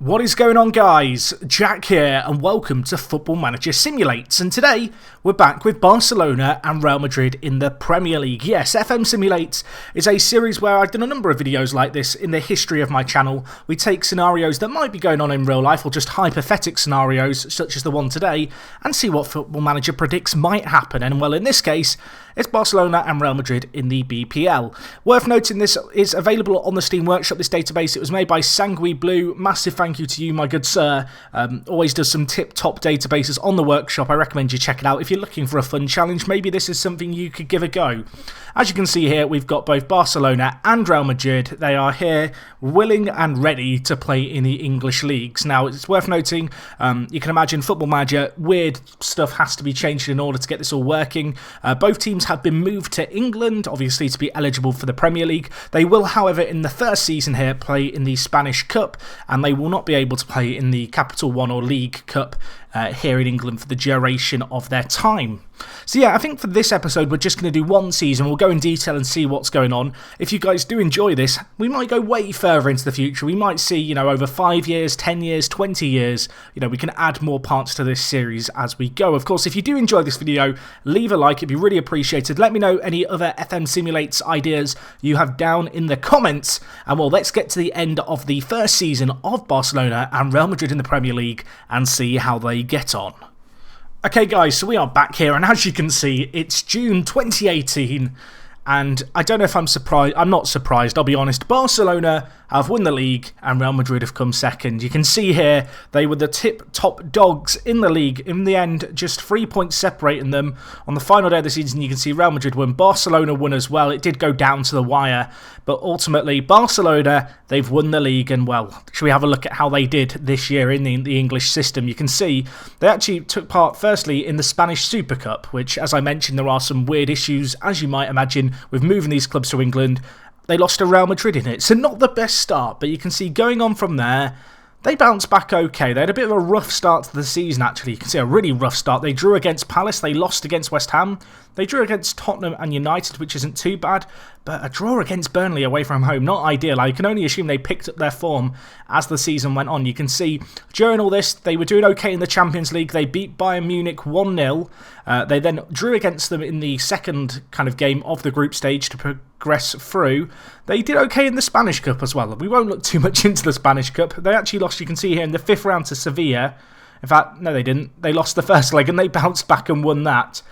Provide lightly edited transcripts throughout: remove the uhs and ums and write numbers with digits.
What is going on, guys? Jack here and welcome to Football Manager Simulates, and today we're back with Barcelona and Real Madrid in the Premier League. Yes, FM Simulates is a series where I've done a number of videos like this in the history of my channel. We take scenarios that might be going on in real life or just hypothetical scenarios such as the one today and see what Football Manager predicts might happen, and well, in this case it's Barcelona and Real Madrid in the BPL. Worth noting, this is available on the Steam Workshop, this database. It was made by Sanguine Blue. Massive thank you to you, my good sir. Always does some tip-top databases on the workshop. I recommend you check it out. If you're looking for a fun challenge, maybe this is something you could give a go. As you can see here, we've got both Barcelona and Real Madrid. They are here willing and ready to play in the English leagues. Now, it's worth noting, you can imagine Football Manager, weird stuff has to be changed in order to get this all working. Both teams have been moved to England, obviously, to be eligible for the Premier League. They will, however, in the first season here, play in the Spanish Cup, and they will not be able to play in the Capital One or League Cup here in England for the duration of their time. So yeah, I think for this episode we're just going to do one season. We'll go in detail and see what's going on. If you guys do enjoy this, we might go way further into the future. We might see, you know, over 5 years, 10 years, 20 years, you know, we can add more parts to this series as we go. Of course, if you do enjoy this video, leave a like, it'd be really appreciated. Let me know any other FM Simulates ideas you have down in the comments. And well, let's get to the end of the first season of Barcelona and Real Madrid in the Premier League and see how they get on. Okay guys, so we are back here, and as you can see, it's June 2018, and I don't know if I'm surprised. I'm not surprised, I'll be honest. Barcelona have won the league and Real Madrid have come second. You can see here they were the top dogs in the league. In the end, just 3 points separating them. On the final day of the season, you can see Real Madrid won. Barcelona won as well. It did go down to the wire, but ultimately Barcelona, they've won the league. And well, should we have a look at how they did this year in the English system? You can see they actually took part firstly in the Spanish Super Cup, which, as I mentioned, there are some weird issues, as you might imagine, with moving these clubs to England. They lost to Real Madrid in it, so not the best start, but you can see going on from there, they bounced back okay. They had a bit of a rough start to the season, actually. You can see a really rough start. They drew against Palace, they lost against West Ham, they drew against Tottenham and United, which isn't too bad, but a draw against Burnley away from home, not ideal. I can only assume they picked up their form as the season went on. You can see during all this, they were doing okay in the Champions League. They beat Bayern Munich 1-0. They then drew against them in the second kind of game of the group stage to progress through. They did okay in the Spanish Cup as well. We won't look too much into the Spanish Cup. They actually lost, you can see here, in the 5th round to Sevilla. In fact, no they didn't. They lost the first leg and they bounced back and won that.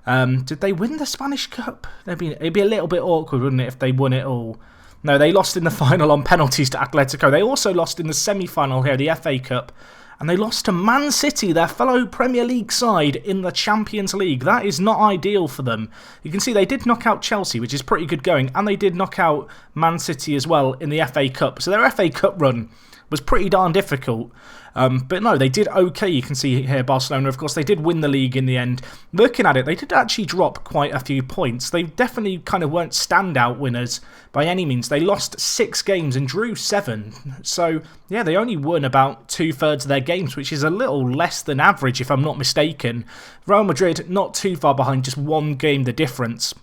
Did they win the Spanish Cup? It'd be a little bit awkward, wouldn't it, if they won it all? No, they lost in the final on penalties to Atletico. They also lost in the semi-final here, the FA Cup. And they lost to Man City, their fellow Premier League side, in the Champions League. That is not ideal for them. You can see they did knock out Chelsea, which is pretty good going. And they did knock out Man City as well in the FA Cup. So their FA Cup run was pretty darn difficult. But no, they did okay. You can see here Barcelona, of course, they did win the league in the end. Looking at it, they did actually drop quite a few points. They definitely kind of weren't standout winners by any means. They lost 6 games and drew 7. So, yeah, they only won about 2/3 of their games, which is a little less than average, if I'm not mistaken. Real Madrid, not too far behind, just 1 game the difference.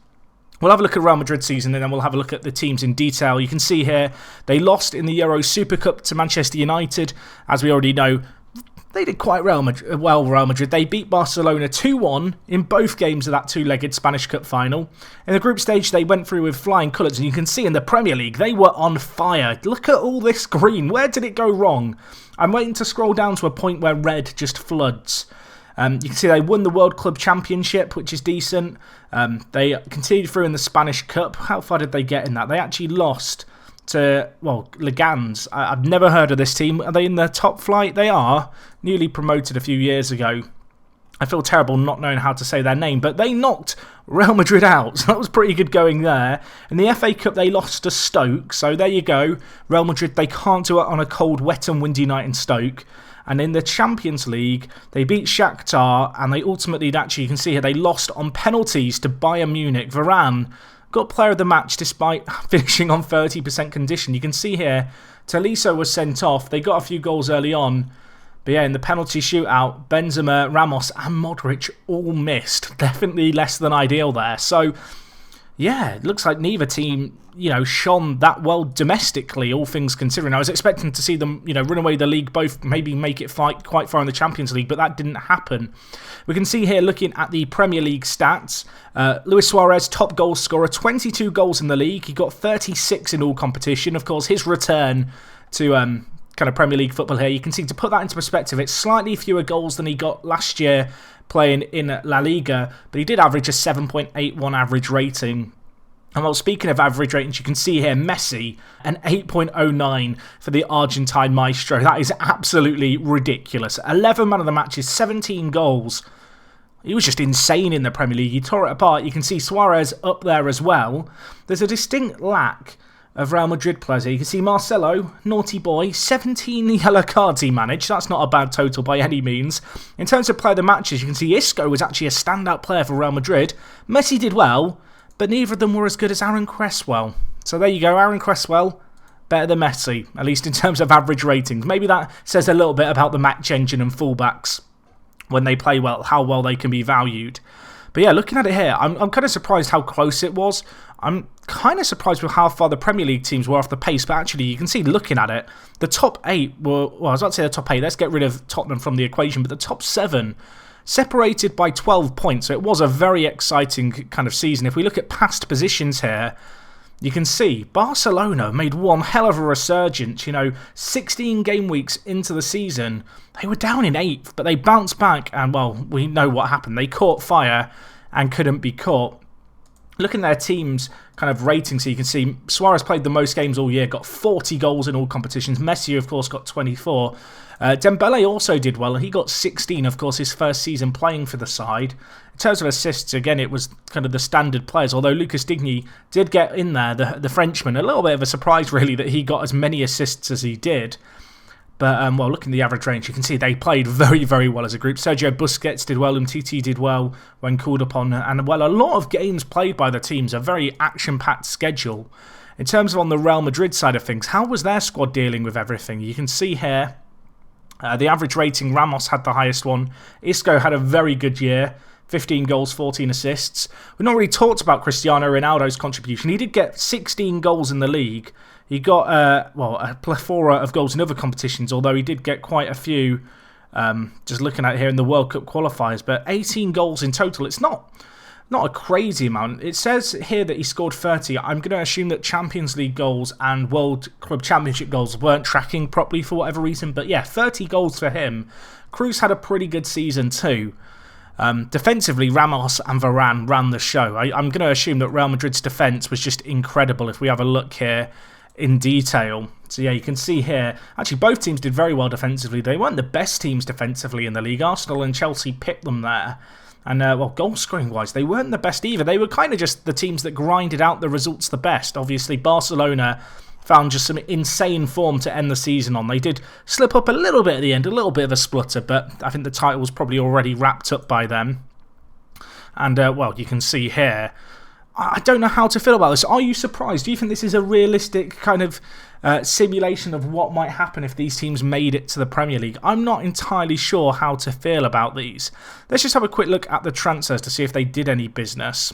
We'll have a look at Real Madrid season and then we'll have a look at the teams in detail. You can see here they lost in the Euro Super Cup to Manchester United. As we already know, they did quite well, Real Madrid. They beat Barcelona 2-1 in both games of that 2-legged Spanish Cup final. In the group stage, they went through with flying colours, and you can see in the Premier League, they were on fire. Look at all this green. Where did it go wrong? I'm waiting to scroll down to a point where red just floods. You can see they won the World Club Championship, which is decent. They continued through in the Spanish Cup. How far did they get in that? They actually lost to, well, Legans. I've never heard of this team. Are they in the top flight? They are. Newly promoted a few years ago. I feel terrible not knowing how to say their name, but they knocked Real Madrid out, so that was pretty good going there. In the FA Cup, they lost to Stoke, so there you go. Real Madrid, they can't do it on a cold, wet and windy night in Stoke. And in the Champions League, they beat Shakhtar, and they ultimately, actually, you can see here, they lost on penalties to Bayern Munich. Varane got player of the match despite finishing on 30% condition. You can see here, Tolisso was sent off. They got a few goals early on. But yeah, in the penalty shootout, Benzema, Ramos and Modric all missed. Definitely less than ideal there. So, Yeah, it looks like neither team, shone that well domestically, all things considering. I was expecting to see them, run away the league, both maybe make it quite far in the Champions League, but that didn't happen. We can see here, looking at the Premier League stats, Luis Suarez, top goal scorer, 22 goals in the league. He got 36 in all competition. Of course, his return to kind of Premier League football here, you can see, to put that into perspective, it's slightly fewer goals than he got last year playing in La Liga, but he did average a 7.81 average rating. And well, speaking of average ratings, you can see here Messi, an 8.09 for the Argentine maestro. That is absolutely ridiculous. 11 man of the matches, 17 goals. He was just insane in the Premier League. He tore it apart. You can see Suarez up there as well. There's a distinct lack of Real Madrid players here. You can see Marcelo, naughty boy, 17 yellow cards he managed. That's not a bad total by any means. In terms of player of the matches, you can see Isco was actually a standout player for Real Madrid. Messi did well, but neither of them were as good as Aaron Cresswell. So there you go, Aaron Cresswell, better than Messi, at least in terms of average ratings. Maybe that says a little bit about the match engine and fullbacks when they play well, how well they can be valued. But yeah, looking at it here, I'm kind of surprised how close it was. I'm kind of surprised with how far the Premier League teams were off the pace, but actually you can see, looking at it, the top 8 were, well, I was about to say the top 8, let's get rid of Tottenham from the equation, but the top 7 separated by 12 points, so it was a very exciting kind of season. If we look at past positions here, you can see Barcelona made one hell of a resurgence. 16 game weeks into the season, they were down in 8th, but they bounced back, and well, we know what happened. They caught fire and couldn't be caught. Looking at their team's kind of ratings, so you can see Suarez played the most games all year, got 40 goals in all competitions. Messi, of course, got 24. Dembele also did well, and he got 16, of course, his first season playing for the side. In terms of assists, again, it was kind of the standard players, although Lucas Digne did get in there, the Frenchman. A little bit of a surprise, really, that he got as many assists as he did. But, well, looking at the average range, you can see they played very, very well as a group. Sergio Busquets did well, Umtiti did well when called upon. And, well, a lot of games played by the teams, a very action-packed schedule. In terms of on the Real Madrid side of things, how was their squad dealing with everything? You can see here, the average rating, Ramos had the highest one. Isco had a very good year. 15 goals, 14 assists. We've not really talked about Cristiano Ronaldo's contribution. He did get 16 goals in the league. He got, a plethora of goals in other competitions, although he did get quite a few, just looking at it here in the World Cup qualifiers. But 18 goals in total. It's not a crazy amount. It says here that he scored 30. I'm going to assume that Champions League goals and World Club Championship goals weren't tracking properly for whatever reason. But yeah, 30 goals for him. Cruz had a pretty good season too. Defensively, Ramos and Varane ran the show. I'm going to assume that Real Madrid's defence was just incredible if we have a look here in detail. So yeah, you can see here, actually both teams did very well defensively. They weren't the best teams defensively in the league. Arsenal and Chelsea picked them there. And, well, goal scoring wise, they weren't the best either. They were kind of just the teams that grinded out the results the best. Obviously, Barcelona found just some insane form to end the season on. They did slip up a little bit at the end, a little bit of a splutter, but I think the title was probably already wrapped up by then. And, well, you can see here, I don't know how to feel about this. Are you surprised? Do you think this is a realistic kind of simulation of what might happen if these teams made it to the Premier League? I'm not entirely sure how to feel about these. Let's just have a quick look at the transfers to see if they did any business.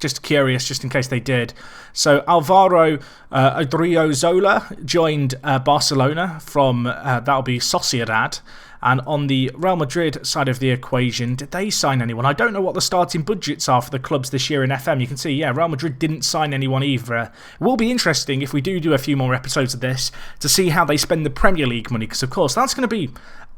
Just curious, just in case they did. So Alvaro Odriozola joined Barcelona from, that'll be Sociedad. And on the Real Madrid side of the equation, did they sign anyone? I don't know what the starting budgets are for the clubs this year in FM. You can see, yeah, Real Madrid didn't sign anyone either. It will be interesting if we do a few more episodes of this to see how they spend the Premier League money, because of course that's going to be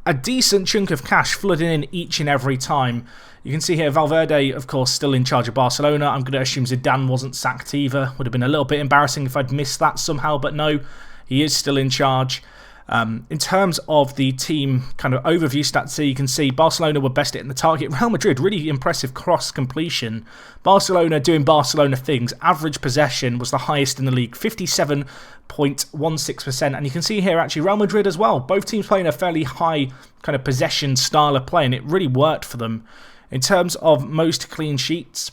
a decent chunk of cash flooding in each and every time. You can see here Valverde, of course, still in charge of Barcelona. I'm going to assume Zidane wasn't sacked either. Would have been a little bit embarrassing if I'd missed that somehow, but no, he is still in charge. In terms of the team kind of overview stats here, you can see Barcelona were best hitting the target. Real Madrid, really impressive cross completion. Barcelona doing Barcelona things. Average possession was the highest in the league, 57.16%. And you can see here actually Real Madrid as well. Both teams playing a fairly high kind of possession style of play, and it really worked for them. In terms of most clean sheets,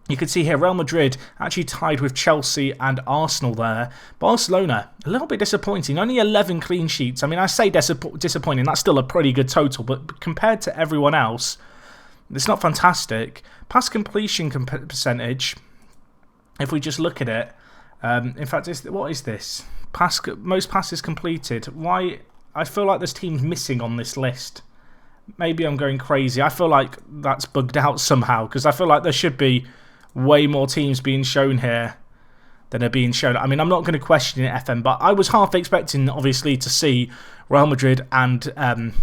you can see here Real Madrid actually tied with Chelsea and Arsenal there. Barcelona, a little bit disappointing. Only 11 clean sheets. I mean, I say disappointing. That's still a pretty good total. But compared to everyone else, it's not fantastic. Pass completion percentage, if we just look at it, in fact, what is this? Most passes completed. Why? I feel like there's teams missing on this list. Maybe I'm going crazy. I feel like that's bugged out somehow, because I feel like there should be way more teams being shown here than are being shown. I mean, I'm not going to question it, FM, but I was half expecting, obviously, to see Real Madrid and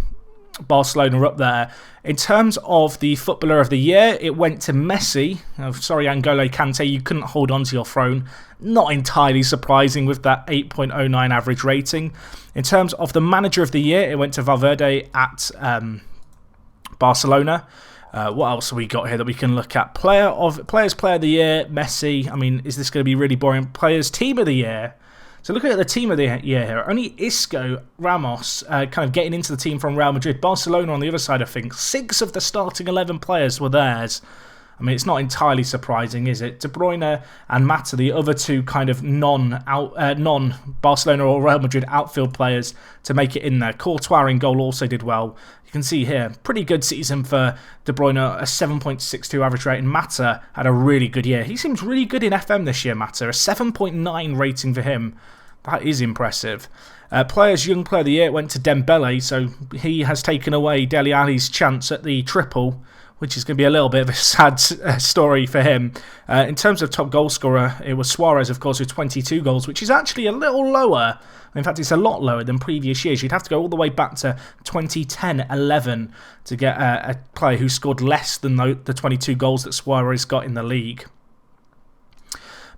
Barcelona up there. In terms of the Footballer of the Year, it went to Messi. Oh, sorry, N'Golo Kante, you couldn't hold on to your throne. Not entirely surprising with that 8.09 average rating. In terms of the Manager of the Year, it went to Valverde at Barcelona. What else have we got here that we can look at? Players Player of the Year, Messi. I mean, is this going to be really boring? Players Team of the Year. So looking at the Team of the Year here, only Isco, Ramos kind of getting into the team from Real Madrid. Barcelona on the other side of things. 6 of the starting 11 players were theirs. I mean, it's not entirely surprising, is it? De Bruyne and Mata, the other two kind of non-Barcelona or Real Madrid outfield players to make it in there. Courtois in goal also did well. You can see here, pretty good season for De Bruyne, a 7.62 average rating. Mata had a really good year. He seems really good in FM this year, Mata. A 7.9 rating for him. That is impressive. Young Player of the Year went to Dembele, so he has taken away Dele Alli's chance at the triple, which is going to be a little bit of a sad story for him. In terms of top goal scorer, it was Suarez, of course, with 22 goals, which is actually a little lower. In fact, it's a lot lower than previous years. You'd have to go all the way back to 2010-11 to get a player who scored less than the 22 goals that Suarez got in the league.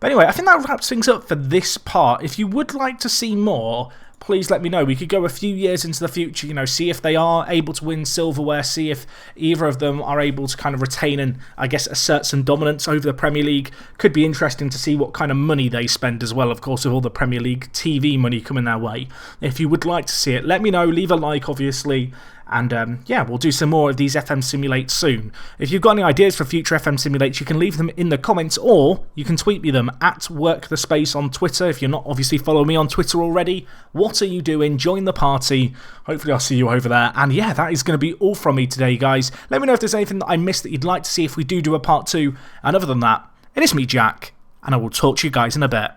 But anyway, I think that wraps things up for this part. If you would like to see more, please let me know. We could go a few years into the future, see if they are able to win silverware, see if either of them are able to kind of retain and, I guess, assert some dominance over the Premier League. Could be interesting to see what kind of money they spend as well, of course, with all the Premier League TV money coming their way. If you would like to see it, let me know. Leave a like, obviously. And yeah, we'll do some more of these FM Simulates soon. If you've got any ideas for future FM Simulates, you can leave them in the comments, or you can tweet me them at WorkTheSpace on Twitter. If you're not obviously following me on Twitter already, what are you doing? Join the party. Hopefully I'll see you over there. And yeah, that is going to be all from me today, guys. Let me know if there's anything that I missed that you'd like to see if we do a part 2. And other than that, it is me, Jack, and I will talk to you guys in a bit.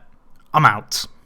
I'm out.